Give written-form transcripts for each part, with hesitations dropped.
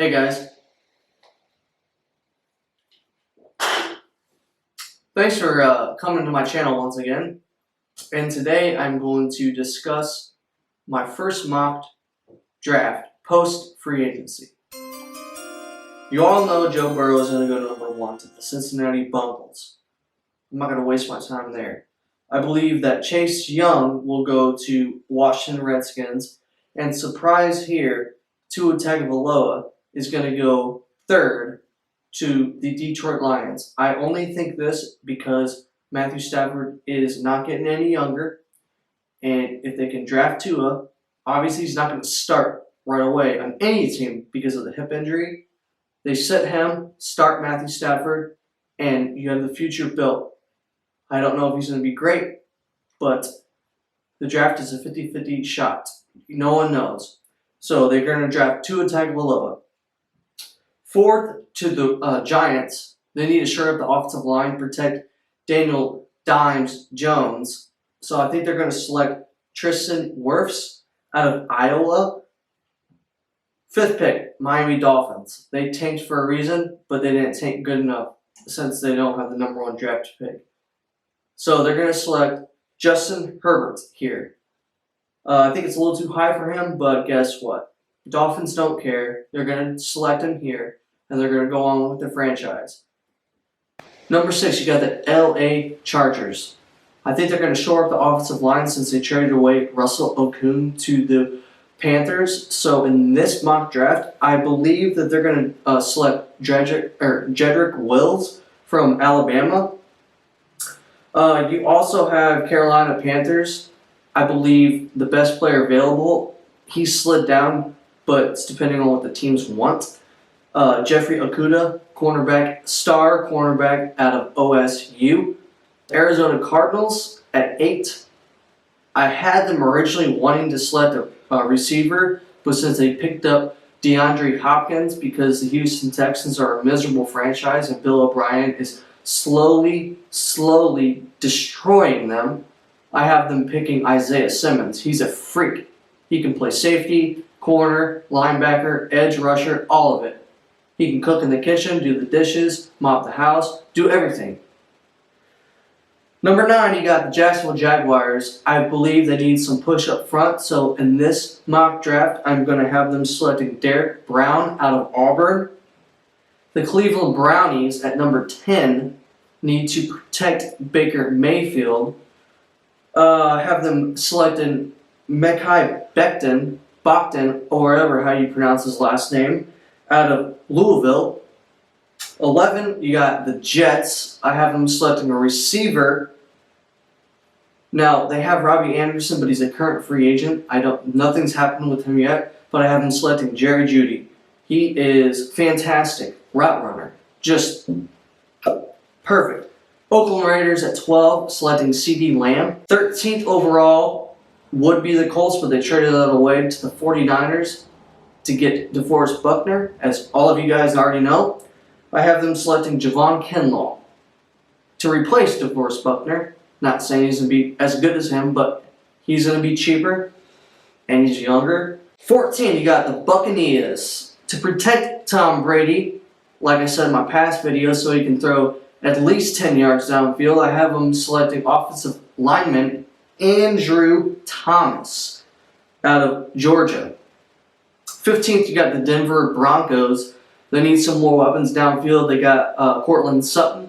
Hey guys, thanks for coming to my channel once again. And today I'm going to discuss my first mock draft post free agency. You all know Joe Burrow is going to go number 1 to the Cincinnati Bengals. I'm not going to waste my time there. I believe that Chase Young will go to Washington Redskins, and surprise here, Tua Tagovailoa is going to go 3rd to the Detroit Lions. I only think this because Matthew Stafford is not getting any younger, and if they can draft Tua, obviously he's not going to start right away on any team because of the hip injury. They sit him, start Matthew Stafford, and you have the future built. I don't know if he's going to be great, but the draft is a 50-50 shot. No one knows. So they're going to draft Tua Tagovailoa. 4th to the Giants. They need to shore up the offensive line, protect Daniel Dimes Jones. So I think they're going to select Tristan Wirfs out of Iowa. 5th pick, Miami Dolphins. They tanked for a reason, but they didn't tank good enough since they don't have the number 1 draft pick. So they're going to select Justin Herbert here. I think it's a little too high for him, but guess what? Dolphins don't care. They're going to select him here, and they're going to go on with the franchise. Number 6, you got the LA Chargers. I think they're going to shore up the offensive line since they traded away Russell Okung to the Panthers. So in this mock draft, I believe that they're going to select Jedrick Wills from Alabama. You also have Carolina Panthers. I believe the best player available. He slid down, but it's depending on what the teams want. Jeffrey Okudah, star cornerback out of OSU. Arizona Cardinals at 8. I had them originally wanting to select a receiver, but since they picked up DeAndre Hopkins because the Houston Texans are a miserable franchise and Bill O'Brien is slowly destroying them, I have them picking Isaiah Simmons. He's a freak. He can play safety, corner, linebacker, edge rusher, all of it. He can cook in the kitchen, do the dishes, mop the house, do everything. Number 9, you got the Jacksonville Jaguars. I believe they need some push up front, so in this mock draft, I'm going to have them selecting Derek Brown out of Auburn. The Cleveland Brownies at number 10 need to protect Baker Mayfield. Have them selecting Mekhi Becton, or whatever how you pronounce his last name, out of Louisville. 11, you got the Jets. I have them selecting a receiver. Now, they have Robbie Anderson, but he's a current free agent. Nothing's happened with him yet, but I have them selecting Jerry Jeudy. He is fantastic route runner. Just perfect. Oakland Raiders at 12, selecting CeeDee Lamb. 13th overall would be the Colts, but they traded that away to the 49ers to get DeForest Buckner, as all of you guys already know. I have them selecting Javon Kinlaw to replace DeForest Buckner. Not saying he's going to be as good as him, but he's going to be cheaper, and he's younger. 14, you got the Buccaneers. To protect Tom Brady, like I said in my past video, so he can throw at least 10 yards downfield, I have them selecting offensive lineman Andrew Thomas out of Georgia. 15th, you got the Denver Broncos. They need some more weapons downfield. They got Cortland Sutton.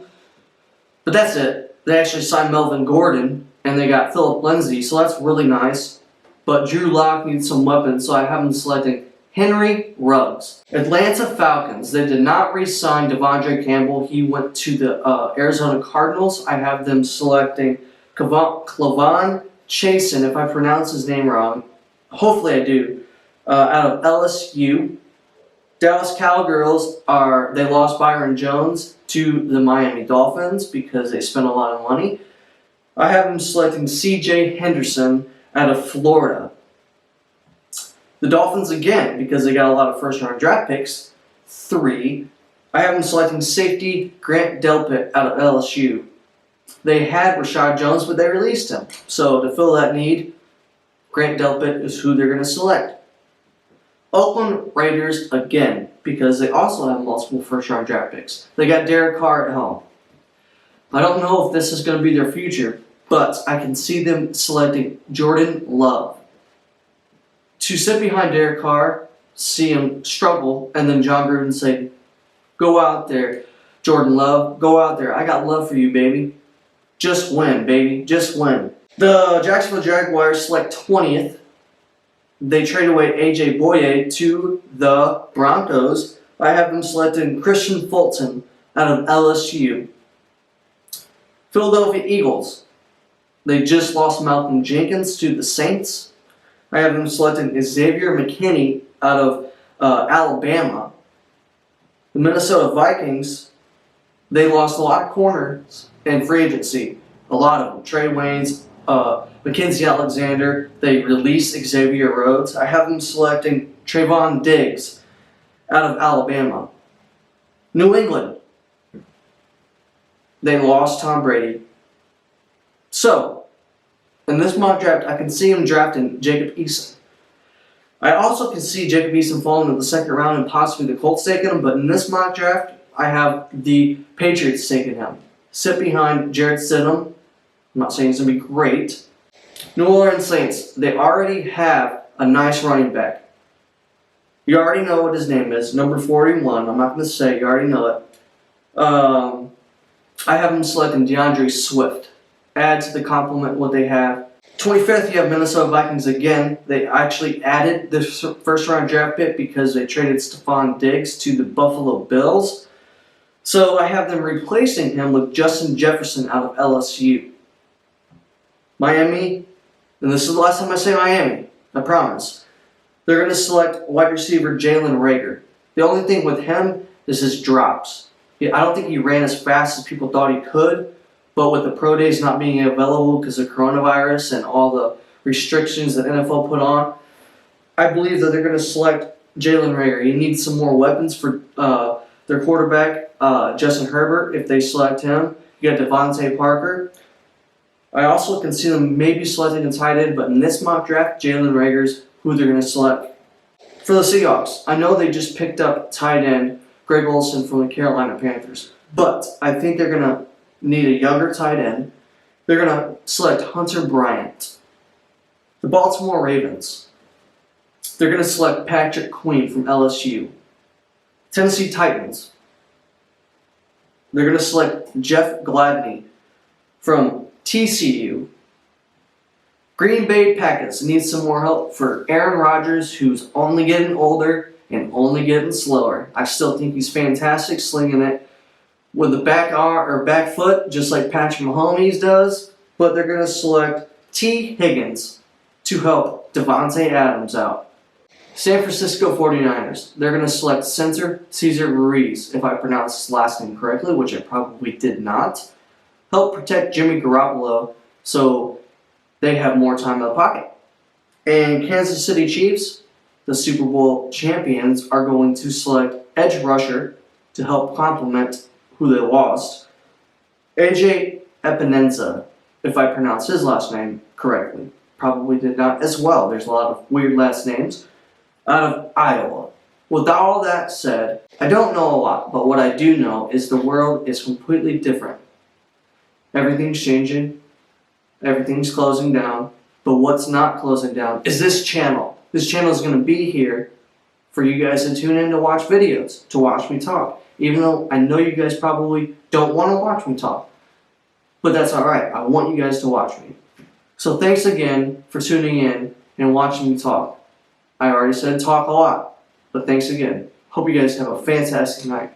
But that's it. They actually signed Melvin Gordon, and they got Philip Lindsay, so that's really nice. But Drew Lock needs some weapons, so I have them selecting Henry Ruggs. Atlanta Falcons. They did not re-sign Devondre Campbell. He went to the Arizona Cardinals. I have them selecting Clavon Chasen, if I pronounce his name wrong. Hopefully I do. Out of LSU. Dallas Cowgirls they lost Byron Jones to the Miami Dolphins because they spent a lot of money. I have them selecting C.J. Henderson out of Florida. The Dolphins again, because they got a lot of first-round draft picks, 3. I have them selecting safety Grant Delpit out of LSU. They had Rashad Jones, but they released him. So to fill that need, Grant Delpit is who they're going to select. Oakland Raiders again, because they also have multiple first-round draft picks. They got Derek Carr at home. I don't know if this is going to be their future, but I can see them selecting Jordan Love. To sit behind Derek Carr, see him struggle, and then John Gruden say, "Go out there, Jordan Love, go out there. I got love for you, baby. Just win, baby, just win." The Jacksonville Jaguars select 20th. They trade away A.J. Bouye to the Broncos. I have them selecting Christian Fulton out of LSU. Philadelphia Eagles. They just lost Malcolm Jenkins to the Saints. I have them selecting Xavier McKinney out of Alabama. The Minnesota Vikings, they lost a lot of corners in free agency. A lot of them. Trey Waynes, Mackenzie Alexander. They released Xavier Rhodes. I have them selecting Trayvon Diggs out of Alabama. New England, they lost Tom Brady. So, in this mock draft, I can see him drafting Jacob Eason. I also can see Jacob Eason falling in the second round and possibly the Colts taking him, but in this mock draft, I have the Patriots taking him. Sit behind Jarrett Stidham. I'm not saying he's going to be great. New Orleans Saints, they already have a nice running back. You already know what his name is, number 41. I'm not going to say, you already know it. I have him selecting DeAndre Swift. Add to the complement what they have. 25th, you have Minnesota Vikings again. They actually added the first round draft pick because they traded Stephon Diggs to the Buffalo Bills. So I have them replacing him with Justin Jefferson out of LSU. Miami, and this is the last time I say Miami, I promise. They're going to select wide receiver Jalen Reagor. The only thing with him is his drops. I don't think he ran as fast as people thought he could, but with the pro days not being available because of coronavirus and all the restrictions that NFL put on, I believe that they're going to select Jalen Reagor. He needs some more weapons for their quarterback, Justin Herbert, if they select him. You got Devontae Parker. I also can see them maybe selecting a tight end, but in this mock draft, Jalen Reagor's who they're going to select. For the Seahawks, I know they just picked up tight end Greg Olsen from the Carolina Panthers, but I think they're going to need a younger tight end. They're going to select Hunter Bryant. The Baltimore Ravens, they're going to select Patrick Queen from LSU. Tennessee Titans, they're going to select Jeff Gladney from TCU. Green Bay Packers need some more help for Aaron Rodgers, who's only getting older and only getting slower. I still think he's fantastic, slinging it with the back arm or back foot, just like Patrick Mahomes does. But they're going to select T. Higgins to help Devontae Adams out. San Francisco 49ers, they're going to select center Cesar Ruiz, if I pronounced his last name correctly, which I probably did not. Help protect Jimmy Garoppolo so they have more time in the pocket. And Kansas City Chiefs, the Super Bowl champions, are going to select edge rusher to help complement who they lost. AJ Epineza, if I pronounce his last name correctly. Probably did not as well. There's a lot of weird last names. Out of Iowa. With all that said, I don't know a lot, but what I do know is the world is completely different. Everything's changing. Everything's closing down. But what's not closing down is this channel. This channel is going to be here for you guys to tune in to watch videos, to watch me talk. Even though I know you guys probably don't want to watch me talk. But that's alright. I want you guys to watch me. So thanks again for tuning in and watching me talk. I already said talk a lot, but thanks again. Hope you guys have a fantastic night.